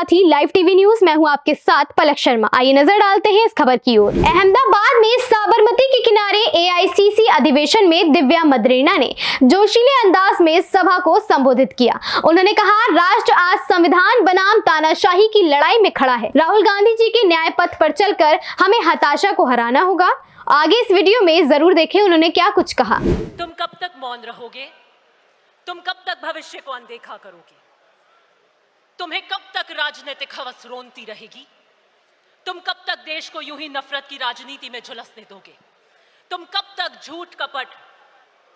साथ ही live TV news, मैं हूं आपके साथ पलक शर्मा। आइए नजर डालते हैं इस खबर की ओर। अहमदाबाद में साबरमती के किनारे एआईसीसी अधिवेशन में दिव्या मदरेना ने जोशीले अंदाज में सभा को संबोधित किया। उन्होंने कहा, राष्ट्र आज संविधान बनाम तानाशाही की लड़ाई में खड़ा है। राहुल गांधी जी के न्याय पथ पर चलकर हमें हताशा को हराना होगा। आगे इस वीडियो में जरूर देखें उन्होंने क्या कुछ कहा। तुम कब तक मौन रहोगे? तुम कब तक भविष्य को अनदेखा करोगे? तुम्हें कब तक राजनीतिक हवस रोनती रहेगी? तुम कब तक देश को यूं ही नफरत की राजनीति में झुलसने दोगे? तुम कब तक झूठ कपट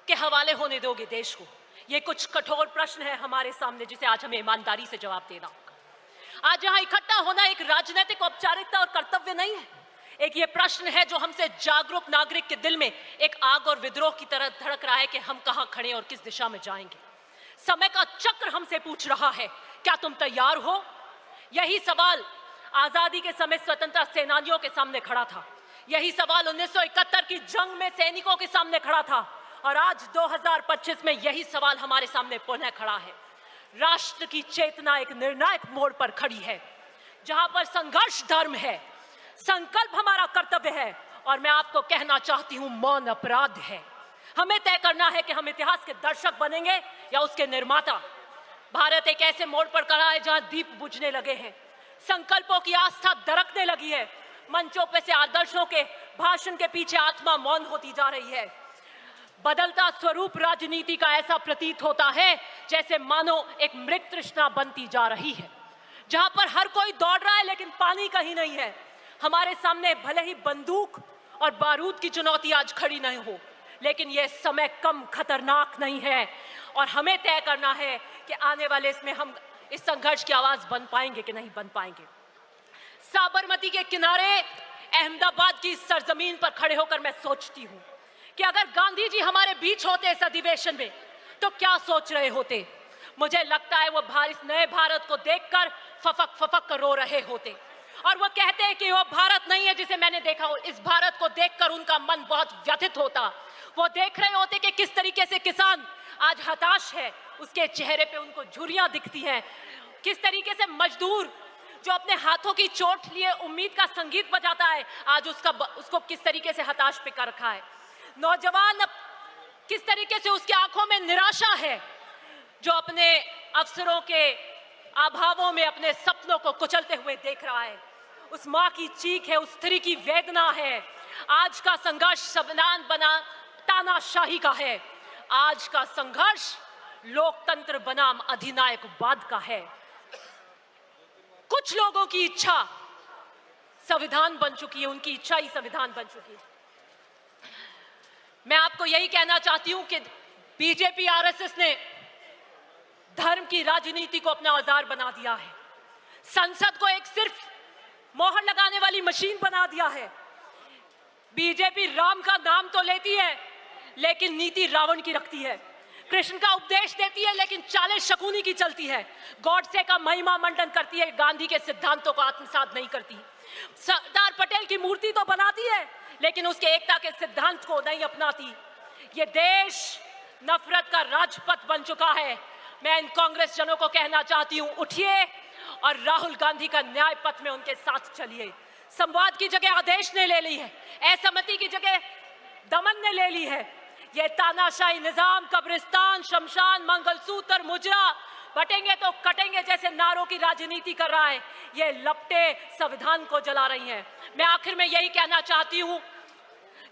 के हवाले होने दोगे देश को? ये कुछ कठोर प्रश्न है हमारे सामने, जिसे आज हमें ईमानदारी से जवाब देना होगा। आज यहां इकट्ठा होना एक राजनीतिक औपचारिकता और कर्तव्य नहीं है। एक ये प्रश्न है जो हमसे जागरूक नागरिक के दिल में एक आग और विद्रोह की तरह धड़क रहा है कि हम कहां खड़े और किस दिशा में जाएंगे। समय का चक्र हमसे पूछ रहा है, क्या तुम तैयार हो? यही सवाल आजादी के समय स्वतंत्रता सेनानियों के सामने खड़ा था। यही सवाल 1971 की जंग में सैनिकों के सामने खड़ा था और आज 2025 में यही सवाल हमारे सामने पुनः खड़ा है। राष्ट्र की चेतना एक निर्णायक मोड़ पर खड़ी है, जहां पर संघर्ष धर्म है, संकल्प हमारा कर्तव्य है और मैं आपको कहना चाहती हूं, मौन अपराध है। हमें तय करना है कि हम इतिहास के दर्शक बनेंगे या उसके निर्माता। भारत एक ऐसे मोड़ पर खड़ा है जहां दीप बुझने लगे हैं, संकल्पों की आस्था दरकने लगी है, मंचों पे से आदर्शों के भाषण के पीछे आत्मा मौन होती जा रही है। बदलता स्वरूप राजनीति का ऐसा प्रतीत होता है जैसे मानो एक मृग तृष्णा बनती जा रही है, जहां पर हर कोई दौड़ रहा है लेकिन पानी कहीं नहीं है। हमारे सामने भले ही बंदूक और बारूद की चुनौती आज खड़ी नहीं हो, लेकिन यह समय कम खतरनाक नहीं है और हमें तय करना है कि आने वाले इसमें हम इस संघर्ष की आवाज बन पाएंगे कि नहीं बन पाएंगे। साबरमती के किनारे अहमदाबाद की सरजमीन पर खड़े होकर मैं सोचती हूं कि अगर गांधी जी हमारे बीच होते इस अधिवेशन में तो क्या सोच रहे होते। मुझे लगता है वो इस नए भारत को देखकर फफक फफक कर रो रहे होते और वो कहते हैं कि वो भारत नहीं है जिसे मैंने देखा हो। इस भारत को देखकर उनका मन बहुत व्यथित होता। वो देख रहे होते कि किस तरीके से किसान आज हताश है, उसके चेहरे पे उनको झुर्रियां दिखती हैं। किस तरीके से मजदूर जो अपने हाथों की चोट लिए उम्मीद का संगीत बजाता है, आज उसको किस तरीके से हताश पे कर रखा है। नौजवान किस तरीके से उसकी आंखों में निराशा है, जो अपने अवसरों के अभावों में अपने सपनों को कुचलते हुए देख रहा है। उस माँ की चीख है, उस स्त्री की वेदना है। आज का संघर्ष संविधान बना तानाशाही का है। आज का संघर्ष लोकतंत्र बनाम अधिनायकवाद का है। कुछ लोगों की इच्छा संविधान बन चुकी है, उनकी इच्छा ही संविधान बन चुकी है। मैं आपको यही कहना चाहती हूं कि बीजेपी आरएसएस ने धर्म की राजनीति को अपना औजार बना दिया है। संसद को एक सिर्फ मोहर लगाने वाली मशीन बना दिया है। बीजेपी राम का नाम तो लेती है लेकिन नीति रावण की रखती है। कृष्ण का उपदेश देती है लेकिन चालें शकुनी की चलती है। गॉडसे का महिमा मंडन करती है, गांधी के सिद्धांतों को आत्मसात नहीं करती। सरदार पटेल की मूर्ति तो बनाती है लेकिन उसके एकता के सिद्धांत को नहीं अपनाती। ये देश नफरत का राजपथ बन चुका है। मैं इन कांग्रेस जनों को कहना चाहती हूं, उठिए और राहुल गांधी का न्याय पथ में उनके साथ चलिए। संवाद की जगह आदेश ने ले ली है, असहमति की जगह दमन ने ले ली है। ये तानाशाही निजाम कब्रिस्तान, शमशान, मंगलसूत्र, मुजरा, बटेंगे तो कटेंगे जैसे नारों की राजनीति कर रहा है। ये लपटे संविधान को जला रही हैं। मैं आखिर में यही कहना चाहती हूं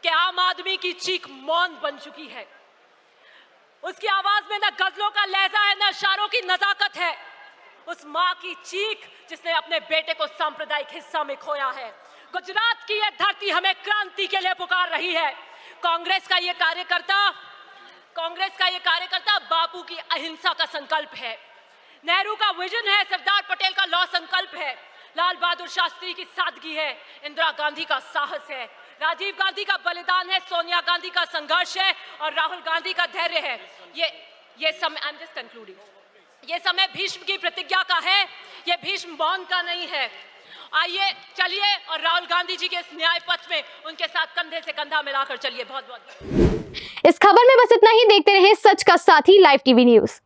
कि आम आदमी की चीख मौन बन चुकी है। उसकी आवाज में न गजलों का लहजा है, न इशारों की नजाकत है। उस माँ की चीख जिसने अपने बेटे को सांप्रदायिक हिस्सा में खोया है। गुजरात की यह धरती हमें क्रांति के लिए पुकार रही है। कांग्रेस का ये कार्यकर्ता बापू की अहिंसा का संकल्प है। नेहरू का विजन है, सरदार पटेल का लौह संकल्प है, लाल बहादुर शास्त्री की सादगी है, इंदिरा गांधी का साहस है, राजीव गांधी का बलिदान है, सोनिया गांधी का संघर्ष है और राहुल गांधी का धैर्य है। ये समय, आई एम जस्ट कंक्लूडिंग, ये समय भीष्म की प्रतिज्ञा का है, ये भीष्म मौन का नहीं है। आइए चलिए और राहुल गांधी जी के इस न्याय पथ में उनके साथ कंधे से कंधा मिलाकर चलिए। बहुत बहुत इस खबर में बस इतना ही। देखते रहे सच का साथी लाइव टीवी न्यूज।